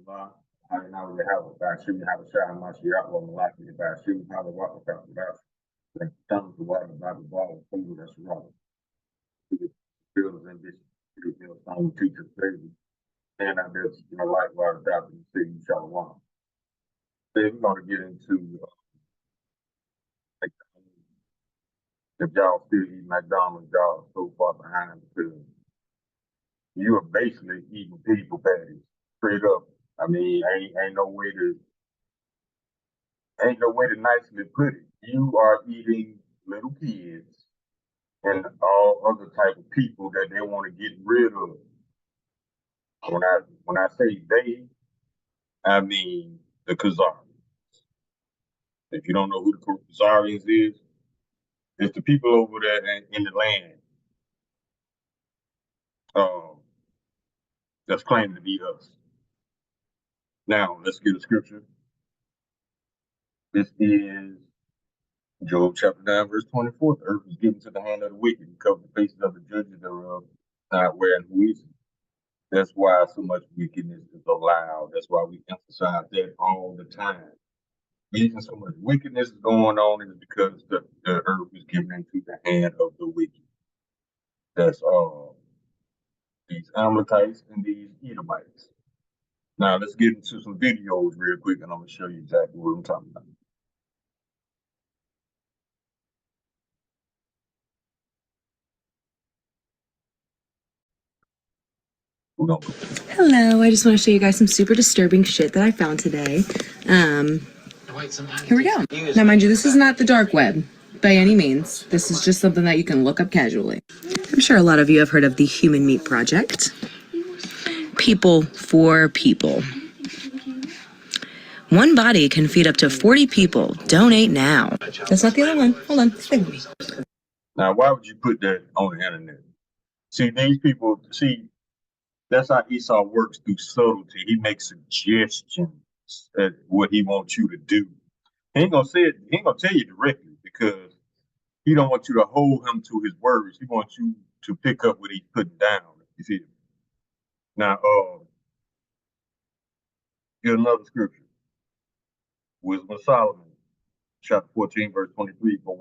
Allah, halina ve hava, Bashir, Habashah, Mashiach, wa Malaki, Bashir, Hava, Waka, Bash, the tongue to water, Bible, ball, food, that's wrong. Fields and this, some teachers, baby, and I just, likewise, Dr. City, Shalom. Then we're going to get into, like, if y'all still eat McDonald's, y'all are so far behind because you are basically eating people patties straight up. I mean, ain't no way to nicely put it. You are eating little kids and all other type of people that they want to get rid of. When I say they, I mean the Khazarians. If you don't know who the Khazarians is, it's the people over there in the land that's claiming to be us. Now let's get a scripture. This is Job chapter 9, verse 24. The earth is given to the hand of the wicked, and cover the faces of the judges thereof, not where and who is it. That's why so much wickedness is allowed. That's why we emphasize that all the time. The reason so much wickedness is going on is because the earth is given into the hand of the wicked. That's these Amalekites and these Edomites. Now let's get into some videos real quick, and I'm gonna show you exactly what I'm talking about. Hello, I just want to show you guys some super disturbing shit that I found today. Here we go. Now, mind you, this is not the dark web by any means. This is just something that you can look up casually. I'm sure a lot of you have heard of the Human Meat Project. People for people. One body can feed up to 40 people. Donate now. That's not the other one. Hold on. Stay with me. Now, why would you put that on the internet? See, these people, that's how Esau works through subtlety. He makes suggestions at what he wants you to do. He ain't gonna say it, he ain't gonna tell you directly because he don't want you to hold him to his words. He wants you to pick up what he's putting down. You see? Now, here's another scripture. Wisdom of Solomon, chapter 14, verse 23. For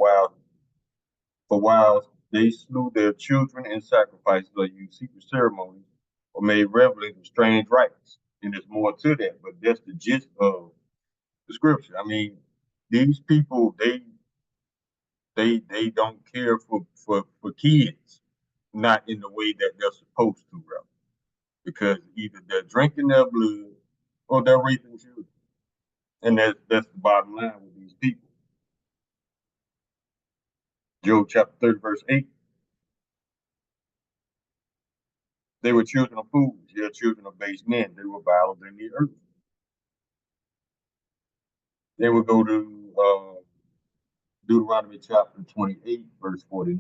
while they slew their children in sacrifices or used secret ceremonies or made revelings of strange rites. And there's more to that, but that's the gist of the scripture. I mean, these people, they don't care for kids, not in the way that they're supposed to, bro. Because either they're drinking their blood or they're raping children. And that's the bottom line with these people. Job chapter 30, verse 8. They were children of fools, yeah, children of base men. They were viler than the earth. Then we go to Deuteronomy chapter 28, verse 49.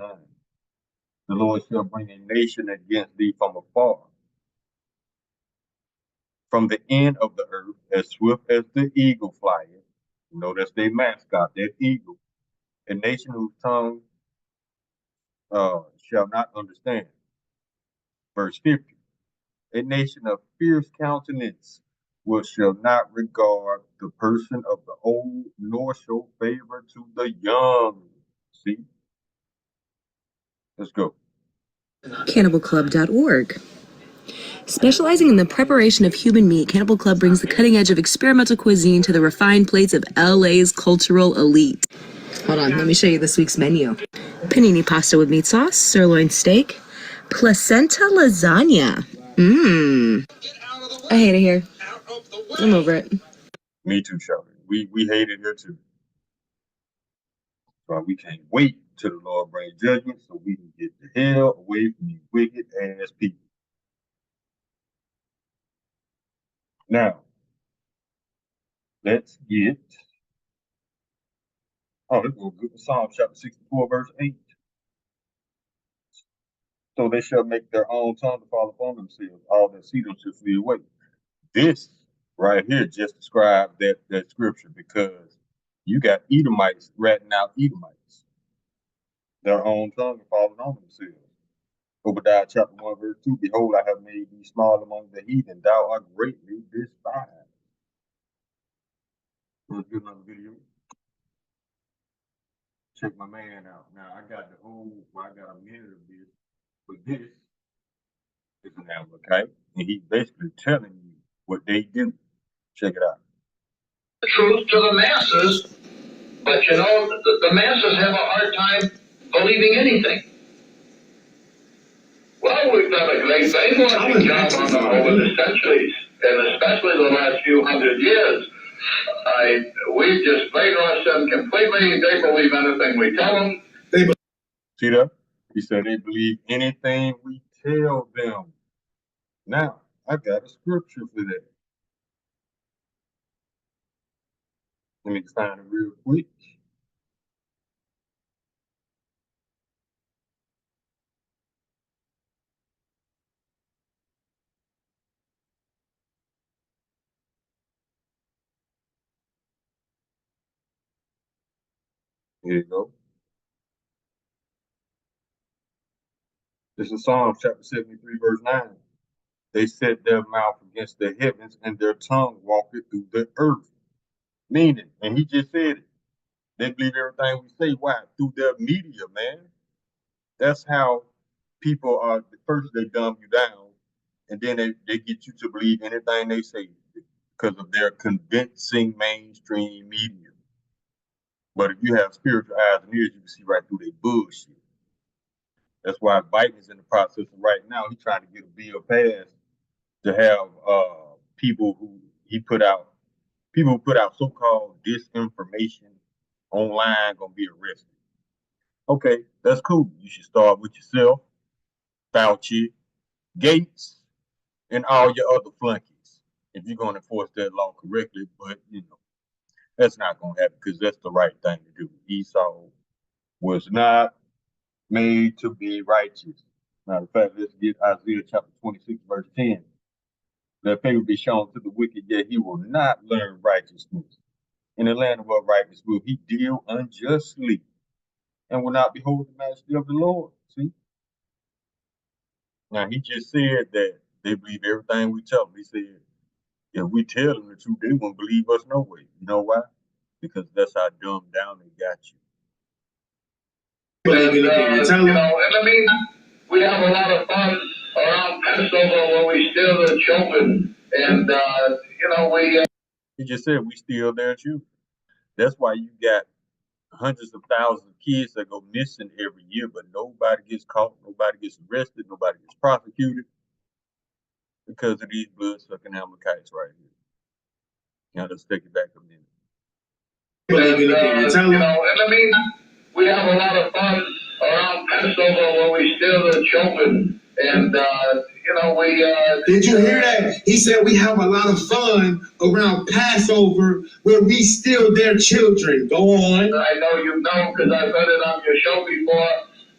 The Lord shall bring a nation against thee from afar, from the end of the earth, as swift as the eagle flieth. You know, that's their mascot, that eagle. A nation whose tongue shall not understand. Verse 50. A nation of fierce countenance which shall not regard the person of the old, nor show favor to the young. See? Let's go. CannibalClub.org. Specializing in the preparation of human meat, Cannibal Club brings the cutting edge of experimental cuisine to the refined plates of LA's cultural elite. Hold on, let me show you this week's menu. Panini pasta with meat sauce, sirloin steak, placenta lasagna. I hate it here. I'm over it. Me too, Shelby. We hate it here too. So we can't wait till the Lord brings judgment so we can get the hell away from these wicked ass people. Now, let's get let's go to Psalm chapter 64, verse 8. So they shall make their own tongue to fall upon themselves, all that see them shall flee away. This right here just described that scripture because you got Edomites ratting out Edomites. Their own tongue falling on themselves. Obadiah chapter 1, verse 2, behold, I have made thee small among the heathen, thou art greatly despised. Let's get another video. Check my man out. Now I got I got a minute of this, but this is an Amalekite, and he's basically telling you what they do. Check it out. The truth to the masses, but you know, the masses have a hard time believing anything. Well, we've done a great thing over the centuries, and especially the last few hundred years. We've just brainwashed them completely. They believe anything we tell them. See that? He said they believe anything we tell them. Now, I got a scripture for that. Let me find it real quick. Here you go. This is Psalm chapter 73, verse 9. They set their mouth against the heavens and their tongue walketh through the earth. Meaning, and he just said it, they believe everything we say. Why? Through their media, man. That's how people are. First, they dumb you down, and then they get you to believe anything they say because of their convincing mainstream media. But if you have spiritual eyes and ears, you can see right through their bullshit. That's why Biden is in the process of right now. He's trying to get a bill passed to have people who put out so-called disinformation online gonna be arrested. Okay, that's cool. You should start with yourself, Fauci, Gates, and all your other flunkies if you're gonna enforce that law correctly. But that's not gonna happen because that's the right thing to do. Esau was not made to be righteous. Matter of fact, let's get Isaiah chapter 26, verse 10. That favor be shown to the wicked, yet he will not learn righteousness. In the land of uprightness will he deal unjustly, and will not behold the majesty of the Lord. See? Now, he just said that they believe everything we tell them. He said, if we tell them the truth, they won't believe us no way. You know why? Because that's how dumbed down they got you. We have a lot of fun around Passover when we steal the children, and He just said we steal their children. That's why you got hundreds of thousands of kids that go missing every year, but nobody gets caught, nobody gets arrested, nobody gets prosecuted because of these blood-sucking Amalekites right here. Now let's take it back a minute. We have a lot of fun around Passover when we steal the children, and Did you hear that? He said we have a lot of fun around Passover where we steal their children. Go on. I know you know because I've heard it on your show before.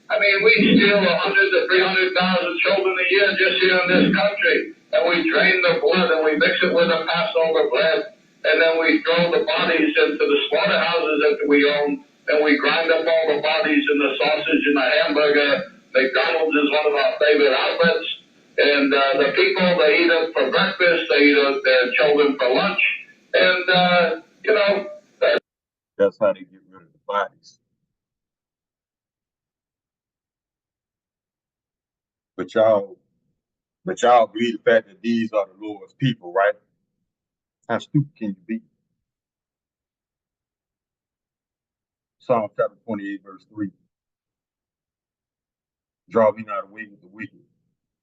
I mean, we steal 100 to 300,000 children a year just here in this country, and we drain the blood and we mix it with the Passover bread, and then we throw the bodies into the slaughterhouses that we own, and we grind up all the bodies in the sausage and the hamburger. McDonald's is one of our favorite outlets. And the people, they eat it for breakfast, they eat their children for lunch, and, That's how they get rid of the bodies. But y'all believe the fact that these are the Lord's people, right? How stupid can you be? Psalm chapter 28, verse 3. Draw me not away with the wicked,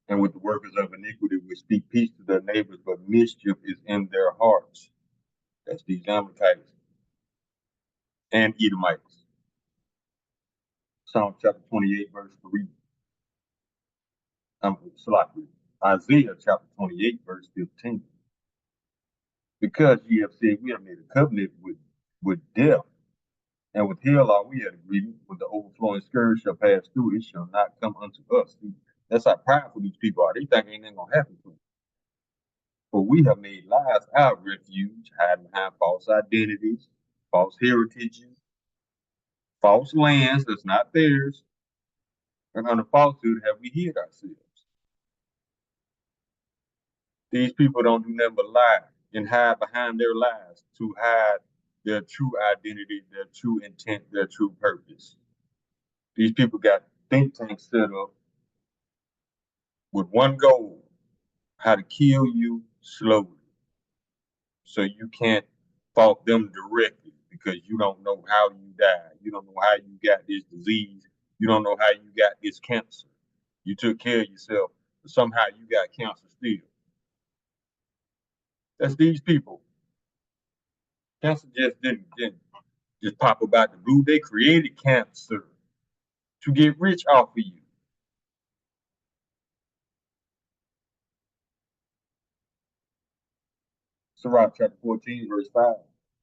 and with the workers of iniquity, which speak peace to their neighbors, but mischief is in their hearts. That's these Amalekites and Edomites. Psalm chapter 28, verse 3. Isaiah chapter 28, verse 15. Because ye have said, we have made a covenant with death, and with hell are we at agreement, with the overflowing scourge shall pass through, it shall not come unto us. See, that's how prideful these people are. They think anything gonna happen to them. For we have made lies our refuge, hiding behind false identities, false heritages, false lands that's not theirs, And under falsehood have we hid ourselves. These people don't do nothing but lie and hide behind their lies to hide their true identity, their true intent, their true purpose. These people got think tanks set up with one goal: how to kill you slowly. So you can't fault them directly because you don't know how you died. You don't know how you got this disease. You don't know how you got this cancer. You took care of yourself, but somehow you got cancer still. That's these people. Cancer didn't just pop about the blue. They created cancer to get rich off of you. Sirach chapter 14, verse 5.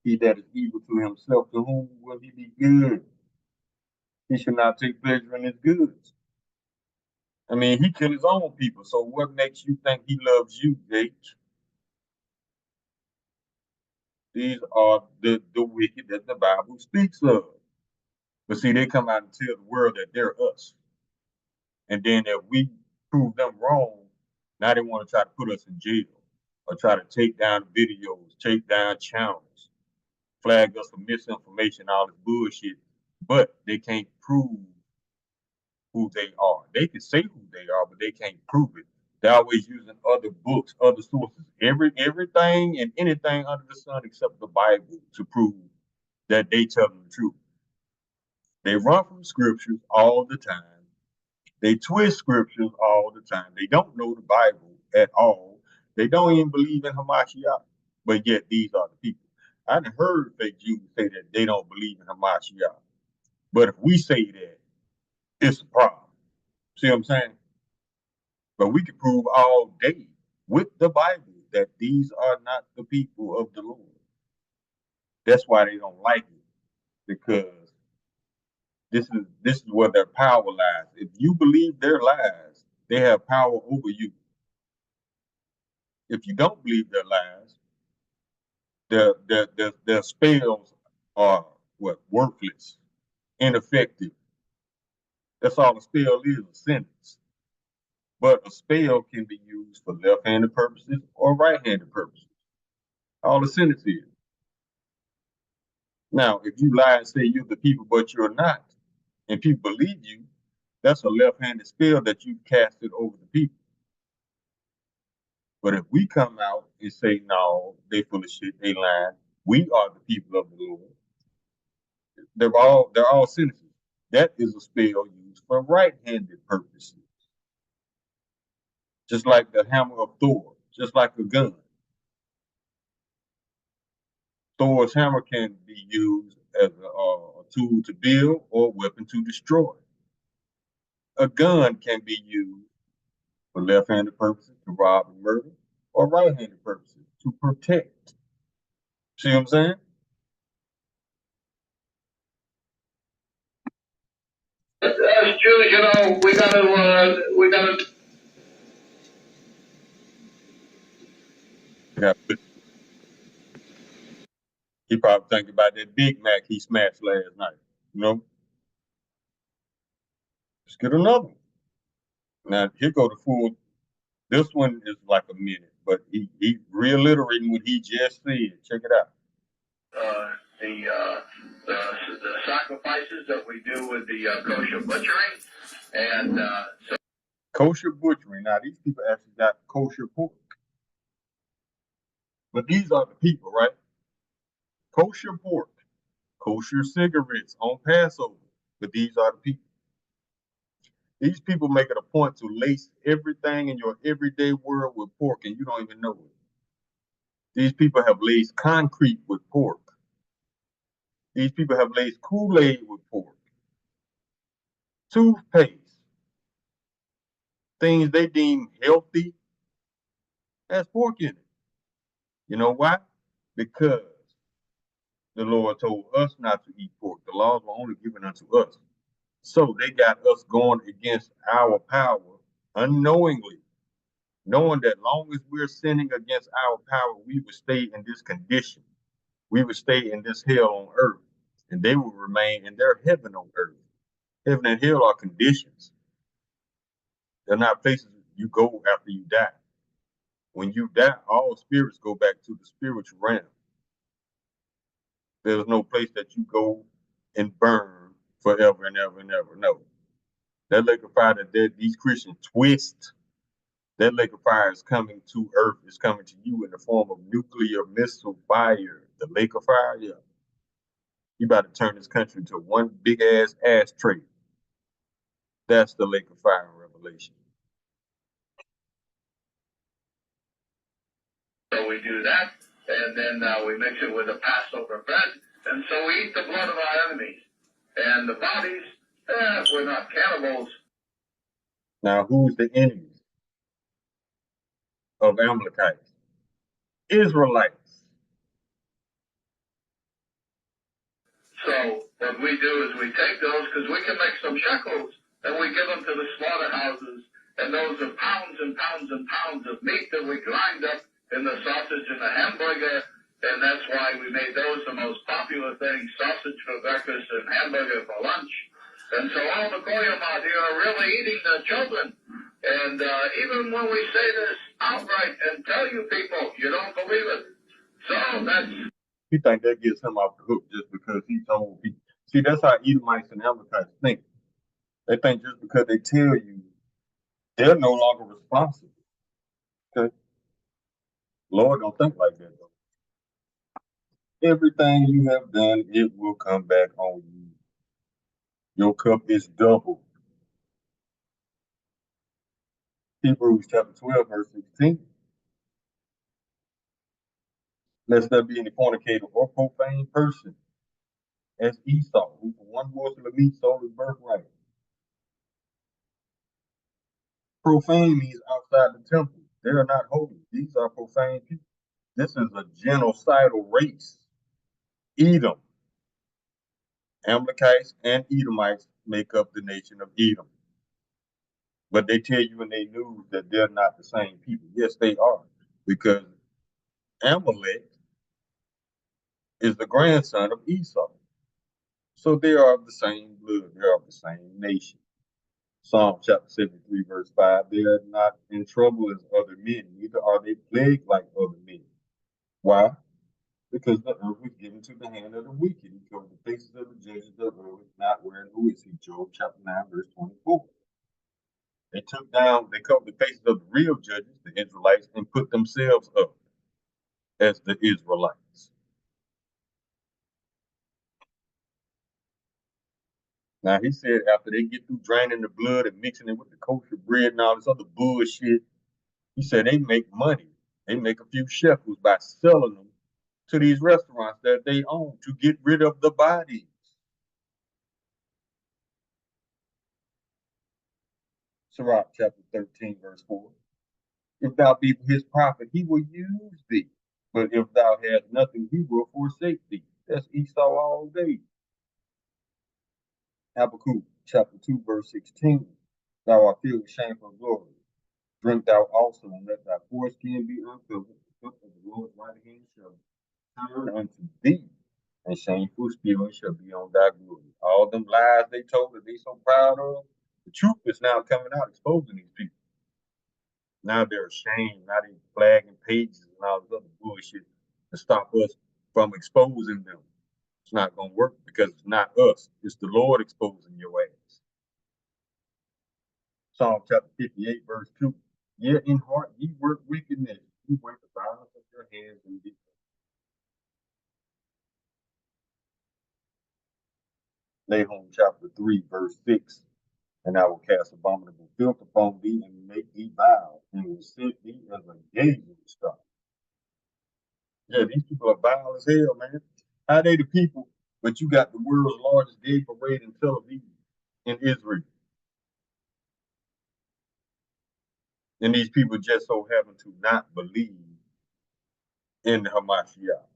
He that is evil to himself, to whom will he be good? He should not take pleasure in his goods. I mean, he killed his own people. So what makes you think he loves you, H? These are the wicked that the Bible speaks of. But see, they come out and tell the world that they're us. And then if we prove them wrong, now they want to try to put us in jail or try to take down videos, take down channels, flag us for misinformation, all this bullshit. But they can't prove who they are. They can say who they are, but they can't prove it. They're always using other books, other sources, everything and anything under the sun except the Bible to prove that they tell them the truth. They run from scriptures all the time. They twist scriptures all the time. They don't know the Bible at all. They don't even believe in Hamashiach. But yet these are the people. I've heard fake Jews say that they don't believe in Hamashiach. But if we say that, it's a problem. See what I'm saying? But we can prove all day with the Bible that these are not the people of the Lord. That's why they don't like it, because this is where their power lies. If you believe their lies, they have power over you. If you don't believe their lies, their spells are worthless, ineffective. That's all a spell is, a sentence. But a spell can be used for left-handed purposes or right-handed purposes. All a sentence is. Now, if you lie and say you're the people, but you're not, and people believe you, that's a left-handed spell that you've casted over the people. But if we come out and say, no, they full of shit, they lying, we are the people of the Lord, they're all sentences. That is a spell used for right-handed purposes. Just like the hammer of Thor, just like a gun. Thor's hammer can be used as a tool to build or a weapon to destroy. A gun can be used for left-handed purposes to rob and murder, or right-handed purposes to protect. See what I'm saying? As Jews, you know, we gotta. Yeah, but he probably thinking about that Big Mac he smashed last night. You know? Let's get another one. Now, here go the full. This one is like a minute, but he reiterating what he just said. Check it out. The sacrifices that we do with the kosher butchering, and so Kosher butchery. Now, these people actually got kosher pork. But these are the people, right? Kosher pork, kosher cigarettes on Passover. But these are the people. These people make it a point to lace everything in your everyday world with pork, and you don't even know it. These people have laced concrete with pork. These people have laced Kool-Aid with pork. Toothpaste, things they deem healthy, has pork in it. You know why? Because the Lord told us not to eat pork. The laws were only given unto us. So they got us going against our power unknowingly, knowing that long as we're sinning against our power, we would stay in this condition. We would stay in this hell on earth, and they will remain in their heaven on earth. Heaven and hell are conditions. They're not places you go after you die. When you die, all spirits go back to the spiritual realm. There's no place that you go and burn forever and ever and ever. No. That lake of fire that these Christians twist, that lake of fire is coming to earth, is coming to you in the form of nuclear missile fire. The lake of fire, yeah. You about to turn this country into one big ass ashtray. That's the lake of fire in Revelation. So we do that, and then we mix it with the Passover bread, and so we eat the blood of our enemies. And the bodies, we're not cannibals. Now, who's the enemies of Amalekites? Israelites. So what we do is we take those, because we can make some shekels, and we give them to the slaughterhouses, and those are pounds and pounds and pounds of meat that we grind up in the sausage and the hamburger, and that's why we made those the most popular thing, sausage for breakfast and hamburger for lunch. And so all the goyim out here are really eating their children. And even when we say this outright and tell you people, you don't believe it. So that's... You think that gets him off the hook just because he told people. See, that's how Edomites and Amalekites think. They think just because they tell you, they're no longer responsible. Okay? Lord don't think like that, though. Everything you have done, it will come back on you. Your cup is double. Hebrews chapter 12, verse 16. Lest there be any fornicator or profane person, as Esau, who for one morsel of meat sold his birthright. Profane means outside the temple. They are not holy. These are profane people. This is a genocidal race. Edom. Amalekites and Edomites make up the nation of Edom. But they tell you in their news that they're not the same people. Yes, they are. Because Amalek is the grandson of Esau. So they are of the same blood. They are of the same nation. Psalm chapter 73, verse 5. They are not in trouble as other men, neither are they plagued like other men. Why? Because the earth was given to the hand of the wicked. He covered the faces of the judges of the earth, not wearing who is he? Job chapter 9, verse 24. They covered the faces of the real judges, the Israelites, and put themselves up as the Israelites. Now he said after they get through draining the blood and mixing it with the kosher bread and all this other bullshit, he said they make money. They make a few shekels by selling them to these restaurants that they own to get rid of the bodies. Sirach chapter 13, verse 4. If thou be his prophet, he will use thee. But if thou hast nothing, he will forsake thee. That's Esau all day. Habakkuk chapter 2, verse 16. Thou art filled with shameful glory. Drink thou also, and let thy foreskin be uncovered. The cup of the Lord's right hand shall turn unto thee, and shameful spewing shall be on thy glory. All them lies they told that they so proud of, the truth is now coming out, exposing these people. Now they're ashamed. Now they're flagging pages and all this other bullshit to stop us from exposing them. It's not going to work because it's not us. It's the Lord exposing your ass. Psalm chapter 58, verse 2. Yet in heart ye work wickedness. You work the violence of your hands and be. Nahum chapter 3, verse 6. And I will cast abominable filth upon thee and make thee vile, and will set thee as a gazing star. Yeah, these people are vile as hell, man. How they the people, but you got the world's largest gay parade in Tel Aviv in Israel. And these people just so happen to not believe in the Hamashiach.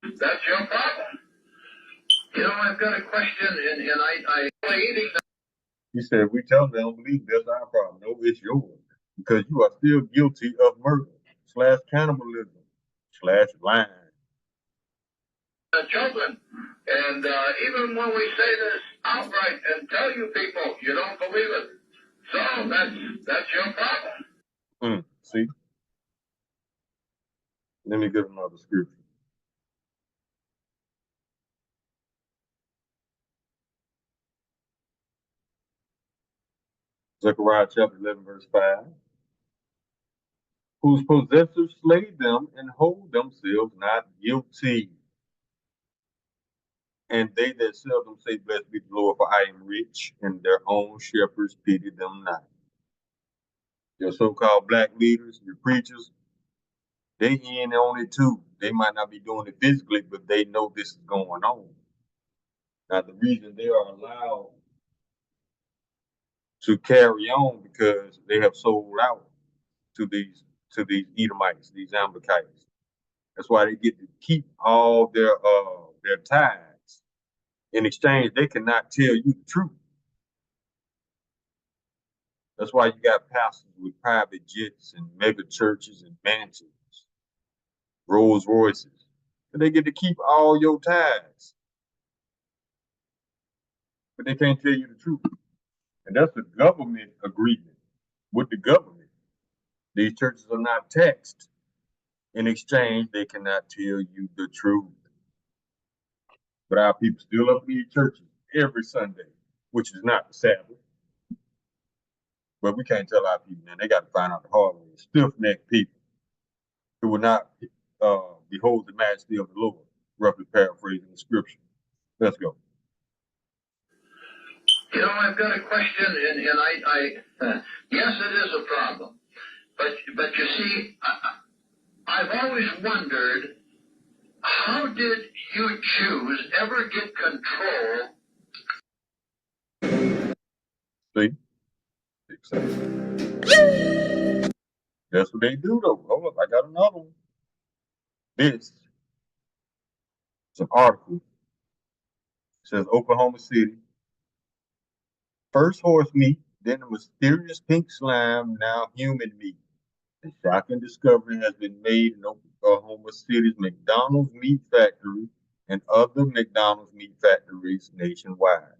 That's your problem. You know, I've got a question, and I eating. He said, we tell them they don't believe, that's our problem. No, it's yours. Because you are still guilty of murder / cannibalism / lying. the children. And even when we say this outright and tell you people, you don't believe it. So that's your problem. See? Let me give another scripture. Zechariah chapter 11, verse 5. Whose possessors slay them and hold themselves not guilty. And they that sell them say, Blessed be the Lord, for I am rich, and their own shepherds pity them not. Your so-called black leaders, your preachers, they in on it too. They might not be doing it physically, but they know this is going on. Now, the reason they are allowed to carry on because they have sold out to these Edomites, these Amalekites. That's why they get to keep all their tithes. In exchange, they cannot tell you the truth. That's why you got pastors with private jets and mega churches and mansions, Rolls Royces. And they get to keep all your tithes. But they can't tell you the truth. And that's a government agreement with the government. These churches are not taxed. In exchange, they cannot tell you the truth. But our people still up in these churches every Sunday, which is not the Sabbath. But we can't tell our people, man. They got to find out the hard way. Stiff-necked people who will not behold the majesty of the Lord, roughly paraphrasing the scripture. Let's go. You know, I've got a question, and I yes, it is a problem. But you see, I've always wondered, how did you Jews ever get control? See? That's what they do, though. Hold up, I got another one. This is an article. It says Oklahoma City. First horse meat, then the mysterious pink slime, now human meat. A shocking discovery has been made in Oklahoma City's McDonald's meat factory and other McDonald's meat factories nationwide.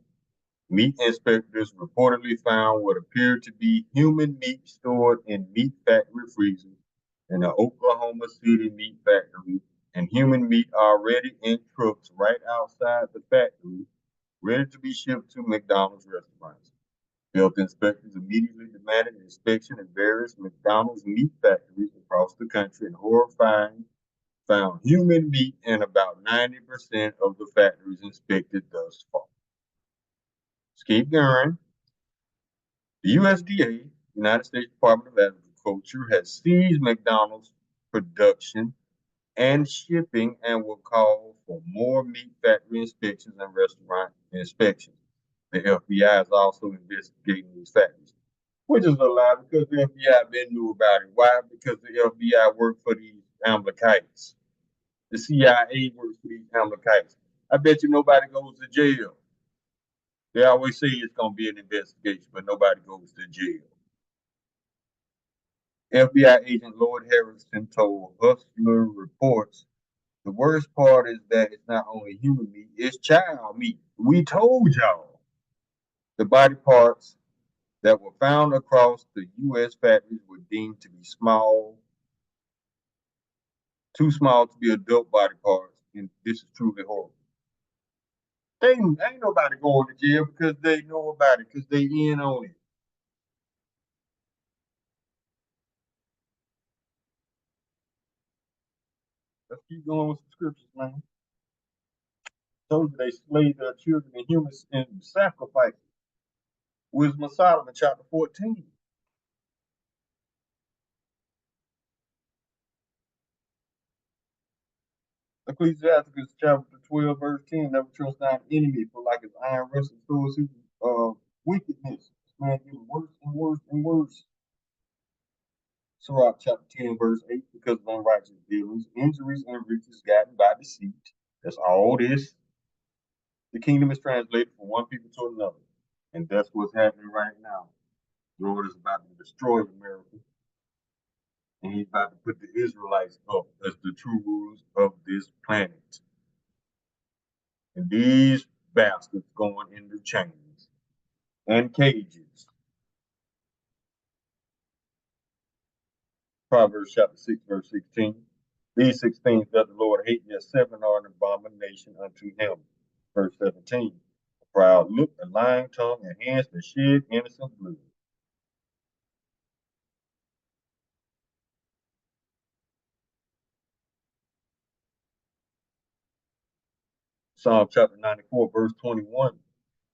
Meat inspectors reportedly found what appeared to be human meat stored in meat factory freezers in the Oklahoma City meat factory, and human meat already in trucks right outside the factory, ready to be shipped to McDonald's restaurants. Health inspectors immediately demanded an inspection at various McDonald's meat factories across the country, and horrifying found human meat in about 90% of the factories inspected thus far. Let's keep going. The USDA, United States Department of Agriculture, has seized McDonald's production and shipping and will call for more meat factory inspections and restaurant inspections. The FBI is also investigating these factories, which is a lie because the FBI been knew about it. Why? Because the FBI worked for these Amalekites. The CIA works for these Amalekites. I bet you nobody goes to jail. They always say it's going to be an investigation, but nobody goes to jail. FBI agent Lloyd Harrison told Hustler Reports, the worst part is that it's not only human meat, it's child meat. We told y'all. The body parts that were found across the U.S. factories were deemed to be small, too small to be adult body parts, and this is truly horrible. Ain't nobody going to jail because they know about it, because they in on it. Let's keep going with the scriptures, man. Told you they slayed their children and humans in sacrifice. Wisdom of Solomon, chapter 14. Ecclesiasticus chapter 12, verse 10. Never trust thine enemy, for like his iron wrestling towards his wickedness. This man getting worse and worse and worse. Sirach chapter 10, verse 8. Because of unrighteous dealings, injuries, and riches gotten by deceit. That's all this. The kingdom is translated from one people to another. And that's what's happening right now. The Lord is about to destroy America. And he's about to put the Israelites up as the true rulers of this planet. And these bastards going into chains and cages. Proverbs chapter 6, verse 16. These 16 does the Lord hate, yet 7 are an abomination unto him. Verse 17. A proud look, a lying tongue, and hands that shed innocent blood. Psalm chapter 94, verse 21.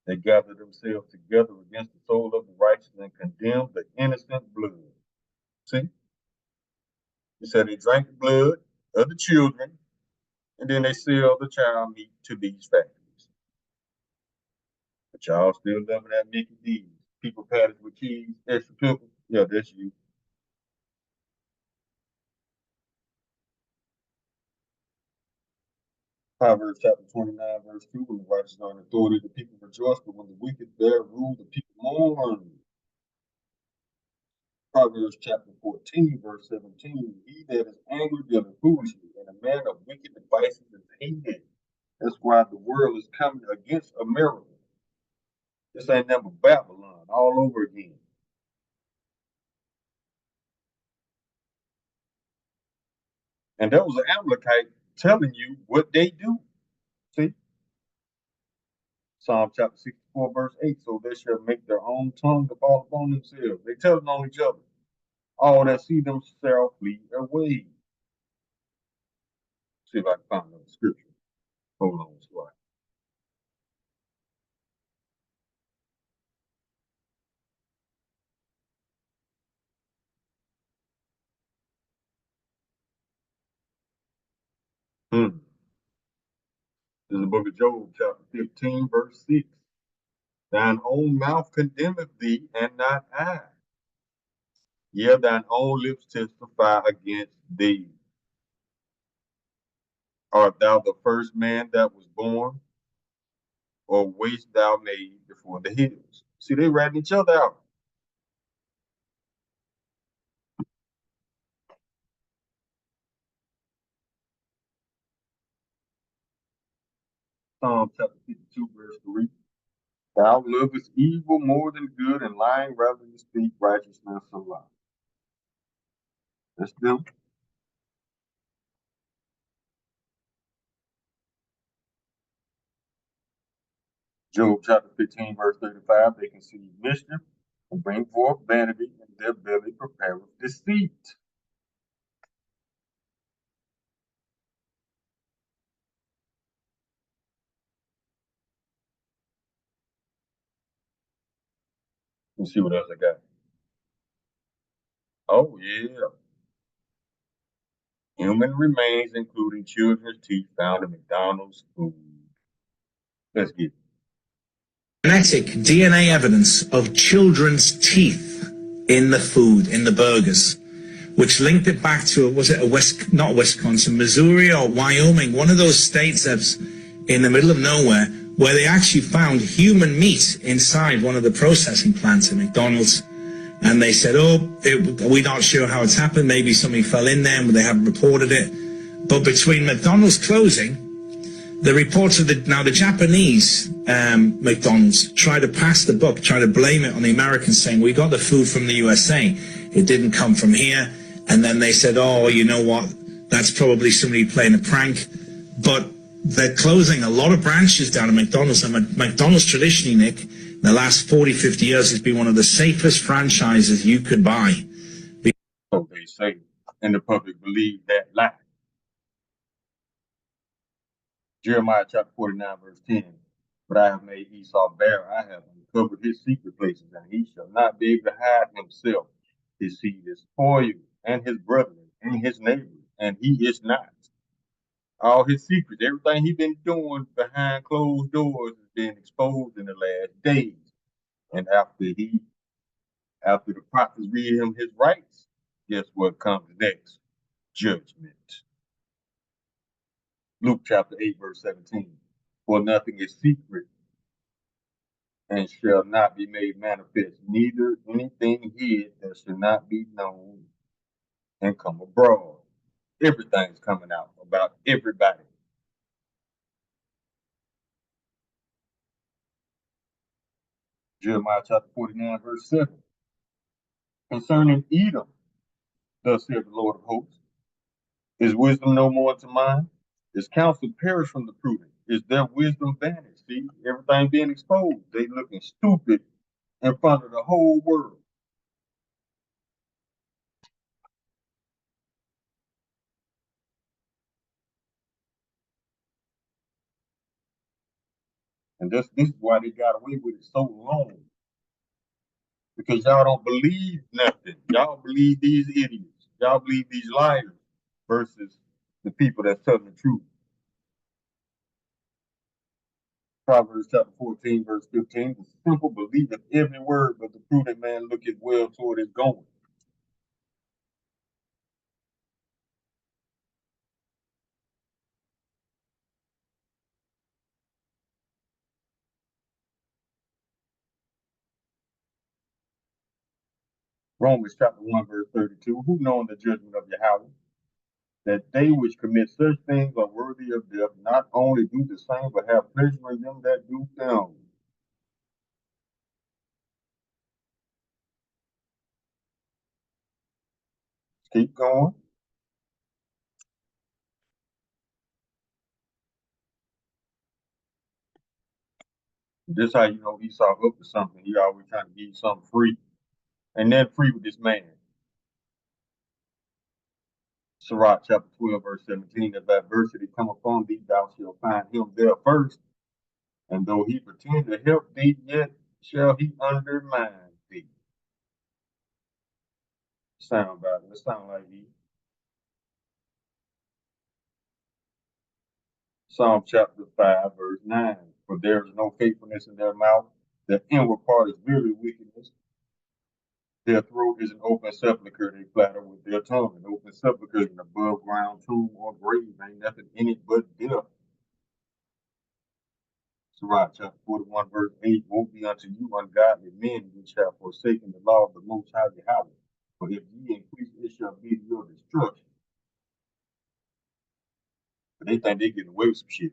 They gather themselves together against the soul of the righteous and condemn the innocent blood. See? He said they drank the blood of the children, and then they sell the child meat to these factories. But y'all still loving that Mickey D's. People patties with cheese, extra pickle. Yeah, that's you. Proverbs chapter 29, verse 2. When the righteous are in authority, the people rejoice, but when the wicked bear rule, the people mourn. Proverbs chapter 14, verse 17. He that is angry dealeth foolishly, and a man of wicked devices is hated. That's why the world is coming against America. This ain't nothing but Babylon all over again. And that was an Amalekite telling you what they do. See? Psalm chapter 64, verse 8. So they shall make their own tongue to fall upon themselves. They telling on each other. All that see them shall flee away. See if I can find another scripture. Hold on, slide. This is the book of Job, chapter 15, verse 6. Thine own mouth condemneth thee, and not I. Yea, thine own lips testify against thee. Art thou the first man that was born, or wast thou made before the hills? See, they ratting each other out. Psalm chapter 52, verse 3. Thou lovest evil more than good, and lying rather than speak righteousness aloud. That's them. Job chapter 15, verse 35. They conceive mischief and bring forth vanity, and their belly prepareth deceit. Let's see what else I got. Oh, yeah. Human remains, including children's teeth, found in McDonald's food. Let's get it. Genetic DNA evidence of children's teeth in the food, in the burgers, which linked it back to, was it not Wisconsin, Missouri or Wyoming, one of those states that's in the middle of nowhere, where they actually found human meat inside one of the processing plants at McDonald's. And they said, we're not sure how it's happened. Maybe somebody fell in there, but they haven't reported it. But between McDonald's closing, the reports of the Japanese McDonald's tried to pass the buck, try to blame it on the Americans, saying, we got the food from the USA. It didn't come from here. And then they said, oh, you know what? That's probably somebody playing a prank. But they're closing a lot of branches down at McDonald's. And McDonald's traditionally, Nick, in the last 40, 50 years has been one of the safest franchises you could buy. So they say, and the public believe that lie. Jeremiah chapter 49, verse 10. But I have made Esau bare, I have uncovered his secret places, and he shall not be able to hide himself. His seed is for you, and his brethren, and his neighbors, and he is not. All his secrets, everything he's been doing behind closed doors has been exposed in the last days. And after the prophets read him his rights, guess what comes next? Judgment. Luke chapter 8, verse 17. For nothing is secret and shall not be made manifest, neither anything hid that shall not be known and come abroad. Everything's coming out about everybody. Jeremiah chapter 49, verse 7. Concerning Edom, thus saith the Lord of hosts, is wisdom no more to mine? Is counsel perished from the prudent? Is their wisdom vanished? See, everything being exposed. They looking stupid in front of the whole world. And this is why they got away with it so long. Because y'all don't believe nothing. Y'all believe these idiots. Y'all believe these liars versus the people that's telling the truth. Proverbs chapter 14, verse 15. The simple believeth every word, but the prudent man looketh well toward his going. Romans chapter 1, verse 32. Who knowing the judgment of Yahweh, that they which commit such things are worthy of death, not only do the same, but have pleasure in them that do them. Keep going. This how you know Esau up to something. He always trying to give you something free. And then free with this man. Sirach chapter 12, verse 17. If adversity come upon thee, thou shalt find him there first. And though he pretend to help thee, yet shall he undermine thee. Sound about it. It sound like he. Psalm chapter 5, verse 9. For there is no faithfulness in their mouth. Their inward part is really wickedness. Their throat is an open sepulchre. They flatter with their tongue. An open sepulchre is an above ground tomb or grave. Ain't nothing in it but death. Sirach chapter 41, verse 8. Woe be unto you, ungodly men, which have forsaken the law of the Most High Yahweh. For if ye increase, it shall be your destruction. But they think they getting away with some shit.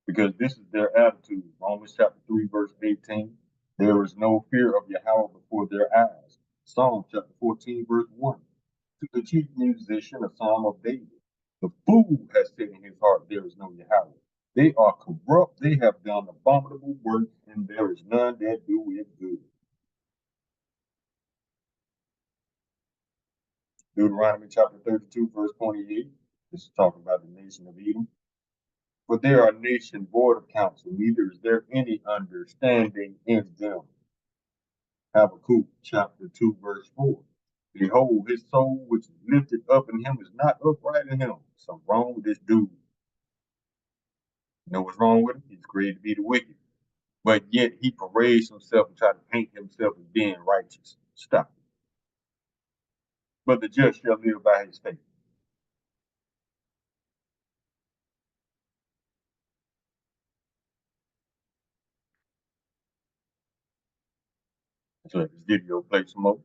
Because this is their attitude. Romans chapter 3, verse 18. There is no fear of Yahweh before their eyes. Psalm chapter 14, verse 1. To the chief musician, a psalm of David. The fool has said in his heart, there is no Yahweh. They are corrupt, they have done abominable works, and there is none that do it good. Deuteronomy chapter 32, verse 28. This is talking about the nation of Edom. For they are a nation void of counsel, neither is there any understanding in them. Habakkuk chapter 2, verse 4. Behold, his soul which is lifted up in him is not upright in him. Something wrong with this dude. You know what's wrong with him? He's created to be the wicked. But yet he parades himself and tries to paint himself as being righteous. Stop it. But the just shall live by his faith. So this video play some more.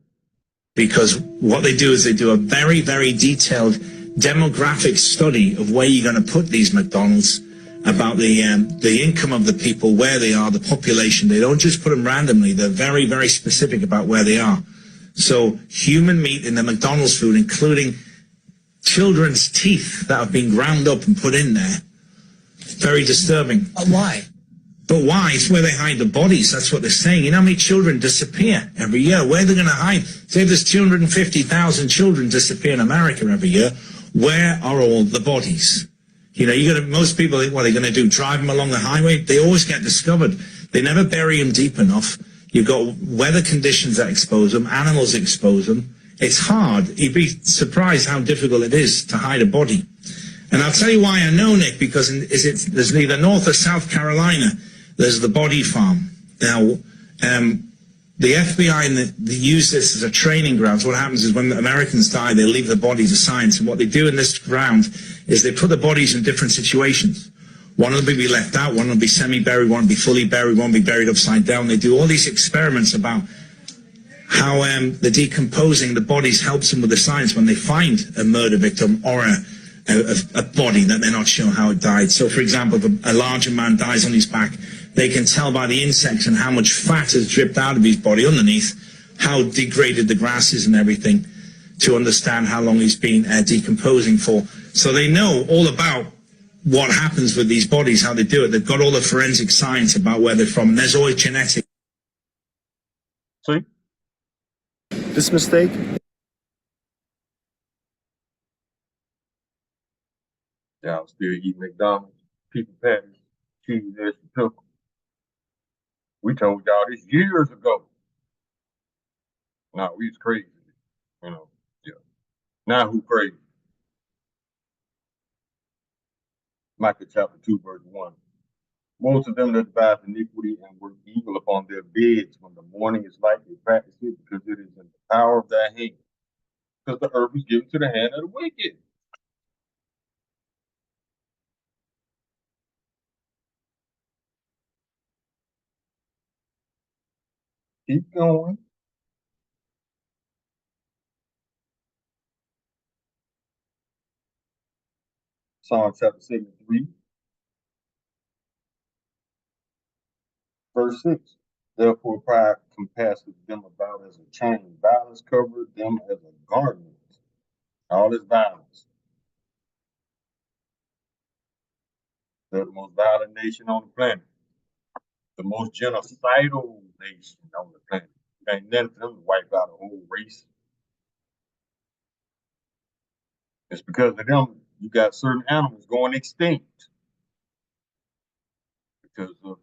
Because what they do is they do a very, very detailed demographic study of where you're going to put these McDonald's, about the income of the people, where they are, the population. They don't just put them randomly. They're very, very specific about where they are. So human meat in the McDonald's food, including children's teeth that have been ground up and put in there. Very disturbing. Why? But why? It's where they hide the bodies. That's what they're saying. You know how many children disappear every year? Where are they going to hide? Say there's 250,000 children disappear in America every year. Where are all the bodies? You know, most people think, what are they going to do? Drive them along the highway? They always get discovered. They never bury them deep enough. You've got weather conditions that expose them. Animals expose them. It's hard. You'd be surprised how difficult it is to hide a body. And I'll tell you why I know, Nick, because there's neither North or South Carolina. There's the body farm. Now, the FBI they use this as a training ground. So what happens is when the Americans die, they leave the body to science. And what they do in this ground is they put the bodies in different situations. One of them will be left out, one will be semi-buried, one will be fully buried, one will be buried upside down. They do all these experiments about how the decomposing the bodies helps them with the science when they find a murder victim or a body that they're not sure how it died. So, for example, if a larger man dies on his back, they can tell by the insects and how much fat has dripped out of his body underneath, how degraded the grass is and everything, to understand how long he's been decomposing for. So they know all about what happens with these bodies, how they do it. They've got all the forensic science about where they're from, and there's always genetics. See? This mistake? Y'all still eat McDonald's, pizza patties, cheese, extra pickle. We told y'all this years ago. No, we was crazy. You know, yeah. Now who crazy? Micah chapter 2, verse 1. Most of them that devise iniquity and work evil upon their beds when the morning is light, they practice it because it is in the power of thy hand. Because the earth is given to the hand of the wicked. Keep going. Psalm chapter 73, verse 6. Therefore pride compasseth them about as a chain. Violence covered them as a garment. All this violence. They're the most violent nation on the planet. The most genocidal nation on the planet. It ain't nothing for them to wipe out a whole race. It's because of them you got certain animals going extinct because of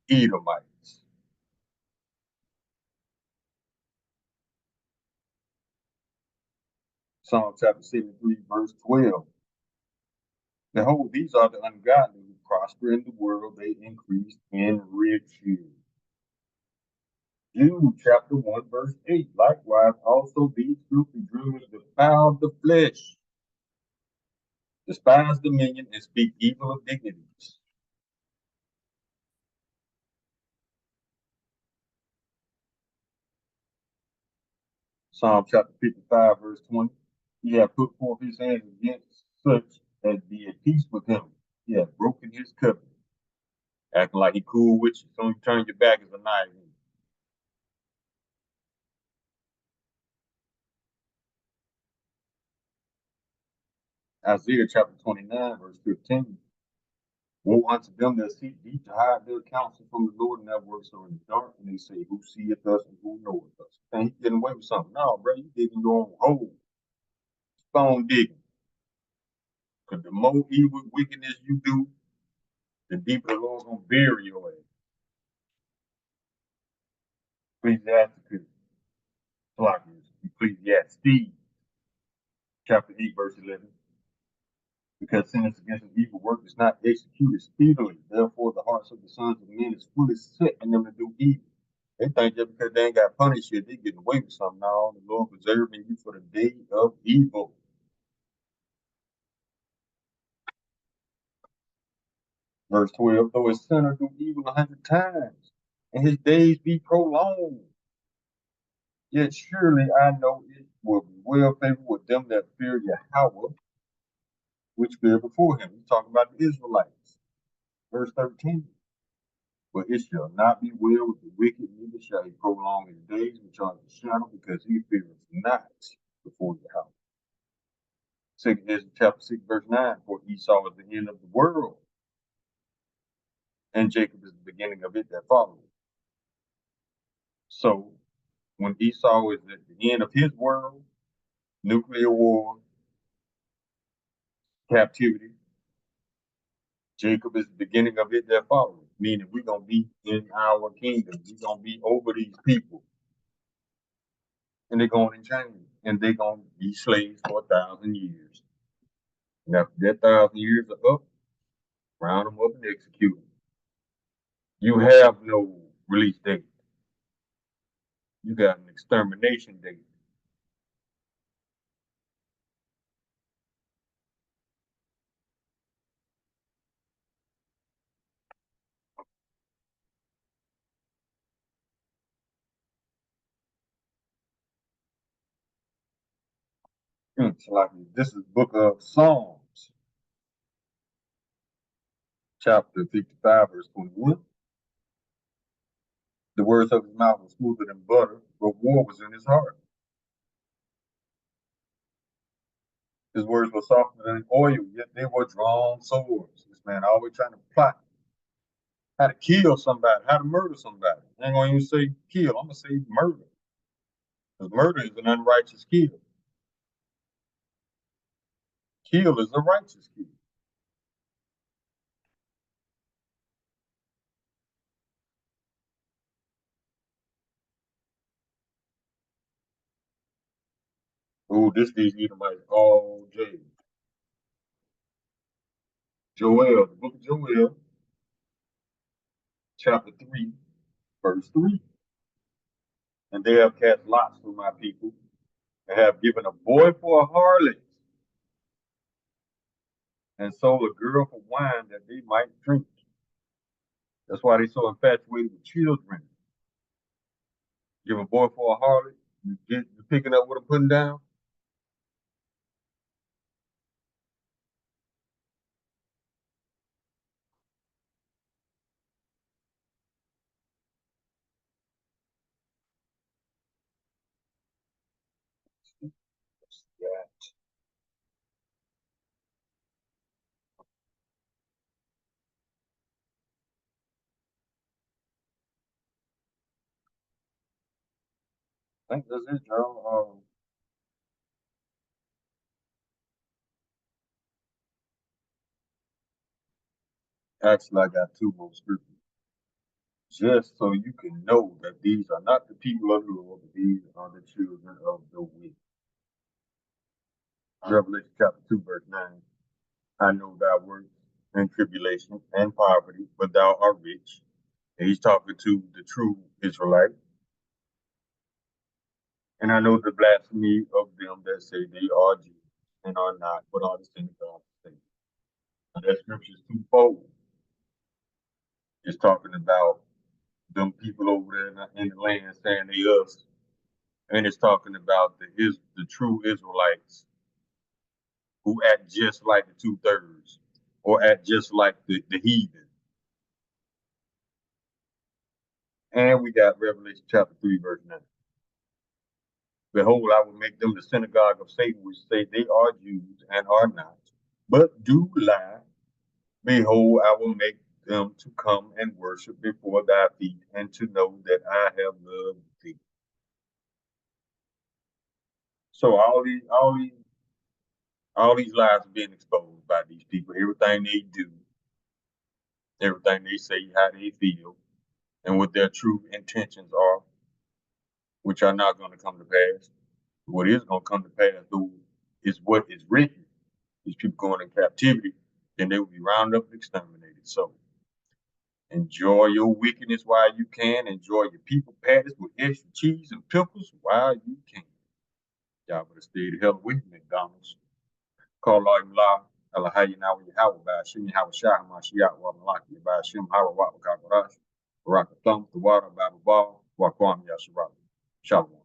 Edomites. Psalm chapter 73, verse 12. Behold, these are the ungodly who prosper in the world, they increase in riches. Jude chapter 1, verse 8. Likewise, also these filthy dreamers defile the flesh, despise dominion, and speak evil of dignities. Psalm chapter 55, verse 20. He hath put forth his hands against such as be at peace with him. He hath broken his covenant. Acting like he cool with you. So you turn your back as a knife. Isaiah chapter 29, verse 15. Woe unto them that seek deep to hide their counsel from the Lord, and that work so in the dark, and they say, who seeth us and who knoweth us? And he getting away with something. No, bro, you digging your own hole. Stone digging. Because the more evil wickedness you do, the deeper the Lord gonna bury your ass. Ecclesiastes chapter 8, verse 11. Because sentence against an evil work is not executed speedily. Therefore, the hearts of the sons of men is fully set in them to do evil. They think just because they ain't got punished yet, they getting away with something. Now, the Lord preserving you for the day of evil. Verse 12, though a sinner do evil 100 times, and his days be prolonged, yet surely I know it will be well favored with them that fear Yahweh, which fear before him. He's talking about the Israelites. Verse 13. But it shall not be well with the wicked, neither shall he prolong his days which are the shadow, because he feareth not before Yahweh. 2 Ezra chapter 6, verse 9. For Esau is the end of the world, and Jacob is the beginning of it that followeth. So when Esau is at the end of his world, nuclear war, captivity, Jacob is the beginning of it that followeth, meaning we're going to be in our kingdom. We're going to be over these people. And they're going to change. And they're going to be slaves for 1,000 years. And after that 1,000 years are up, round them up and execute them. You have no release date. You got an extermination date. This is book of Psalms, chapter 55, verse 21. The words of his mouth were smoother than butter, but war was in his heart. His words were softer than oil, yet they were drawn swords. This man always trying to plot how to kill somebody, how to murder somebody. I ain't gonna even say kill, I'm gonna say murder. Because murder is an unrighteous kill. Kill is a righteous kill. Oh, these Edomites all day. Joel, the book of Joel, chapter 3, verse 3. And they have cast lots for my people, and have given a boy for a harlot, and sold a girl for wine that they might drink. That's why they so infatuated with children. Give a boy for a harlot, you picking up what I'm putting down? Yeah. I think that's it, y'all. Actually, I got two more scriptures. Just so you can know that these are not the people of the Lord, but these are the children of the wicked. Revelation chapter 2, verse 9. I know thy works and tribulation and poverty, but thou art rich. And he's talking to the true Israelite. And I know the blasphemy of them that say they are Jews and are not, but are the synagogue of Satan. And that scripture is twofold. It's talking about them people over there in the land saying they us. And it's talking about the true Israelites who act just like the 2/3 or act just like the heathen. And we got Revelation chapter 3, verse 9. Behold, I will make them the synagogue of Satan, which say they are Jews and are not, but do lie. Behold, I will make them to come and worship before thy feet, and to know that I have loved thee. So all these lies are being exposed by these people. Everything they do, everything they say, how they feel, and what their true intentions are, which are not going to come to pass. What is going to come to pass, though, is what is written. These people going in captivity, then they will be rounded up and exterminated. So enjoy your wickedness while you can. Enjoy your people patties with extra cheese and pickles while you can. Y'all better stay the hell with McDonald's. Call Allah Imla, Allah Hayina, Yahweh, by Shim, Yahweh Shah, Mashiach, wa Malaki, by Shim, Hawa, Wakakarash, Baraka Thumb, the water, Bible Ball, Wakwam Yasharak. Shalom.